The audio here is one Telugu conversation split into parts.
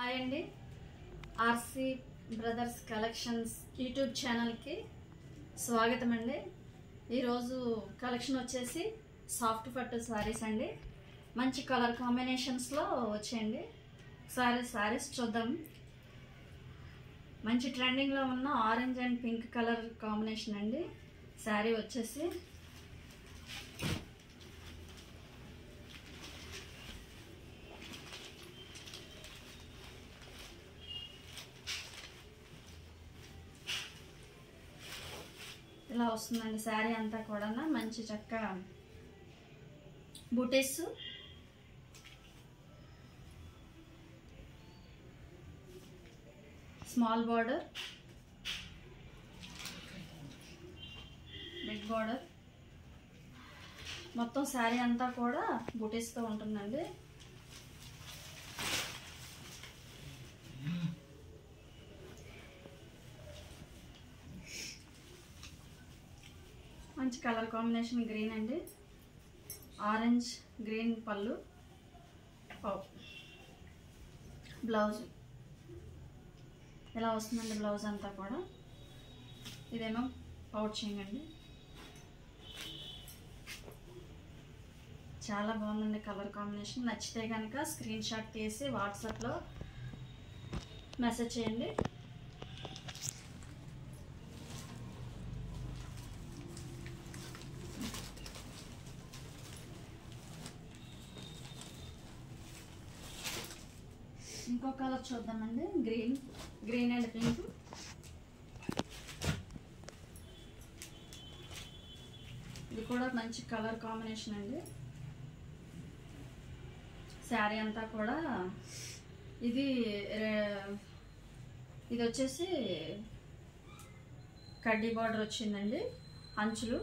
హాయ్ అండి, ఆర్సీ బ్రదర్స్ కలెక్షన్స్ యూట్యూబ్ ఛానల్కి స్వాగతం అండి. ఈరోజు కలెక్షన్ వచ్చేసి సాఫ్ట్ పట్టు శారీస్ అండి. మంచి కలర్ కాంబినేషన్స్లో వచ్చాయండి. శారీస్ చూద్దాం. మంచి ట్రెండింగ్లో ఉన్న orange and pink colour combination అండి. శారీ వచ్చేసి ఇలా వస్తుందండి. శారీ అంతా కూడా మంచి చక్క బూటీస్, స్మాల్ బార్డర్, బిగ్ బార్డర్, మొత్తం శారీ అంతా కూడా బూటీస్తో ఉంటుందండి. మంచి కలర్ కాంబినేషన్ గ్రీన్ అండి. ఆరెంజ్ గ్రీన్ పళ్ళు, బ్లౌజ్ ఇలా వస్తుందండి. బ్లౌజ్ అంతా కూడా ఇదేమో పౌచింగ్ అండి. చాలా బాగుందండి కలర్ కాంబినేషన్. నచ్చితే కనుక స్క్రీన్ షాట్ తీసి వాట్సాప్లో మెసేజ్ చేయండి. ఇంకో కలర్ చూద్దామండి. Green and pink. ఇది కూడా మంచి కలర్ కాంబినేషన్ అండి. శారీ అంతా కూడా ఇది వచ్చేసి కడ్డీ బార్డర్ వచ్చిందండి. అంచులు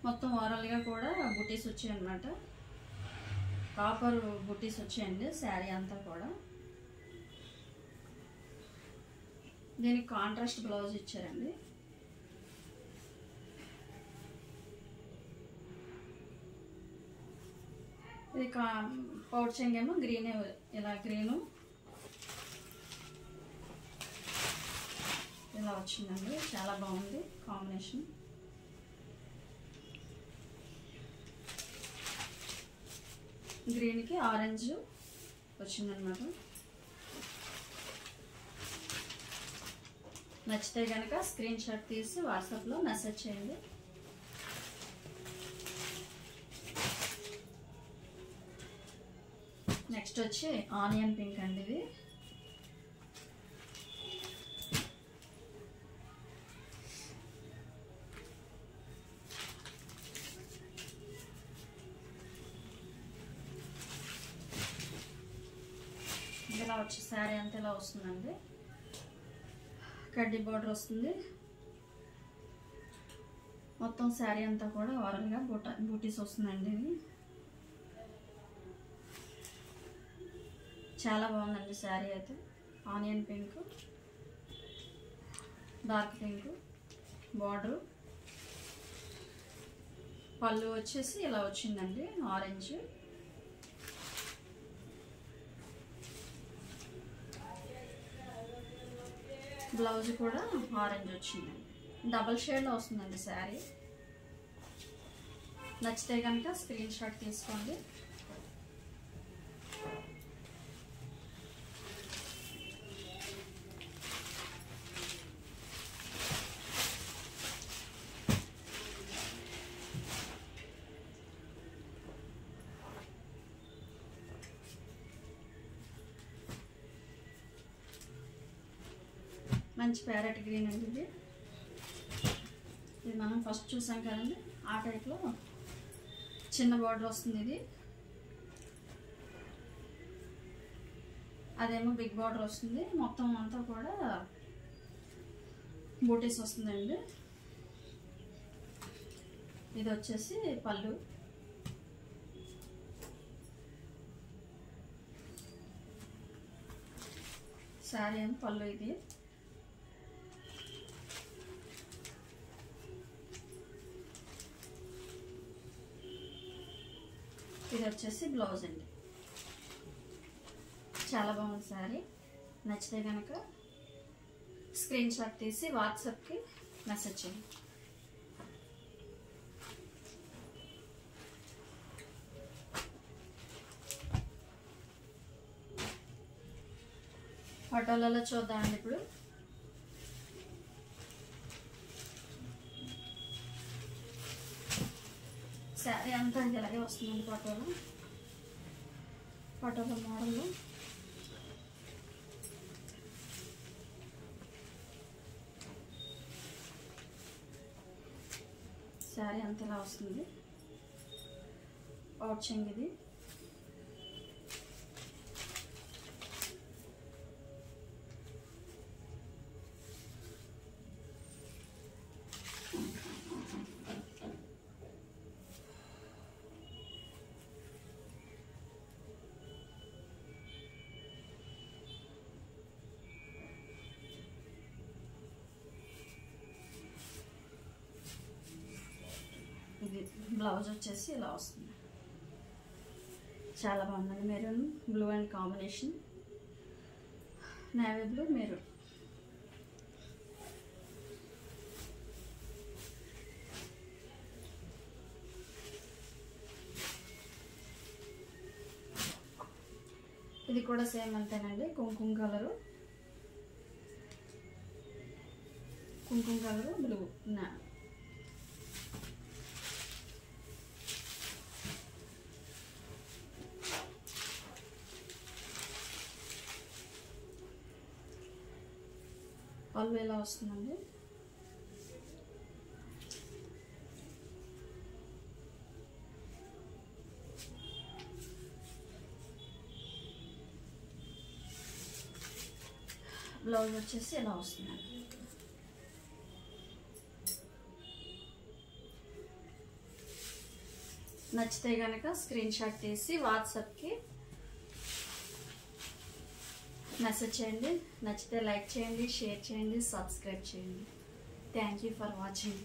మొత్తం ఓవరాల్గా కూడా బుటీస్ వచ్చాయి అన్నమాట. కాపర్ బుటీస్ వచ్చాయండి శారీ అంతా కూడా. దీనికి కాంట్రాస్ట్ బ్లౌజ్ ఇచ్చారండి. ఇది పౌచింగ్ ఏమో గ్రీన్, ఇలా గ్రీను ఇలా వచ్చిందండి. చాలా బాగుంది కాంబినేషన్. గ్రీన్కి ఆరెంజ్ వచ్చిందనమాట. నచ్చితే కనుక స్క్రీన్ షాట్ తీసి వాట్సాప్లో మెసేజ్ చేయండి. నెక్స్ట్ వచ్చి ఆనియన్ పింక్ అండి. ఇది ఇలా వచ్చి శారీ అంతా ఇలా వస్తుందండి. కడ్డీ బార్డర్ వస్తుంది. మొత్తం శారీ అంతా కూడా ఓవరాల్గా బూటీస్ వస్తుందండి. ఇది చాలా బాగుందండి శారీ అయితే. Onion pink, dark pink border, పళ్ళు వచ్చేసి ఇలా వచ్చిందండి ఆరెంజ్. బ్లౌజ్ కూడా ఆరెంజ్ వచ్చిందండి. డబల్ షేడ్లో వస్తుందండి శారీ. నచ్చితే కనుక స్క్రీన్ షాట్ తీసుకోండి. మంచి ప్యారెట్ గ్రీన్ అండి. ఇది మనం ఫస్ట్ చూసాం కదండి, ఆ టైప్లో చిన్న బార్డర్ వస్తుంది. ఇది అదేమో బిగ్ బార్డర్ వస్తుంది. మొత్తం అంతా కూడా బూటీస్ వస్తుందండి. ఇది వచ్చేసి పళ్ళు. శారీ ఏమో పళ్ళు. ఇది వచ్చేసి బ్లౌజ్ అండి. చాలా బాగుంది సారీ. నచ్చితే కనుక స్క్రీన్ షాట్ తీసి వాట్సాప్కి మెసేజ్ చేయండి. ఫోటోలలో చూద్దామండి. ఇప్పుడు శారీ అంతా ఇలాగే వస్తుందండి. ఫోటోలో మోడల్లో శారీ అంతా ఇలా వస్తుంది. అవుట్ చెంగ్ ఇది. ఇది బ్లౌజ్ వచ్చేసి ఇలా వస్తుంది. చాలా బాగుందండి. Maroon blue and combination, navy blue maroon. ఇది కూడా సేమ్ అంతేనండి. కుంకుమ కలరు బ్లూ పళ్ళు ఎలా వస్తుందండి. బ్లౌజ్ వచ్చేసి ఎలా వస్తుందండి. నచ్చితే కనుక స్క్రీన్ షాట్ తీసి వాట్సాప్కి మెసేజ్ చేయండి. నచ్చితే లైక్ చేయండి, షేర్ చేయండి, సబ్స్క్రైబ్ చేయండి. Thank you for watching.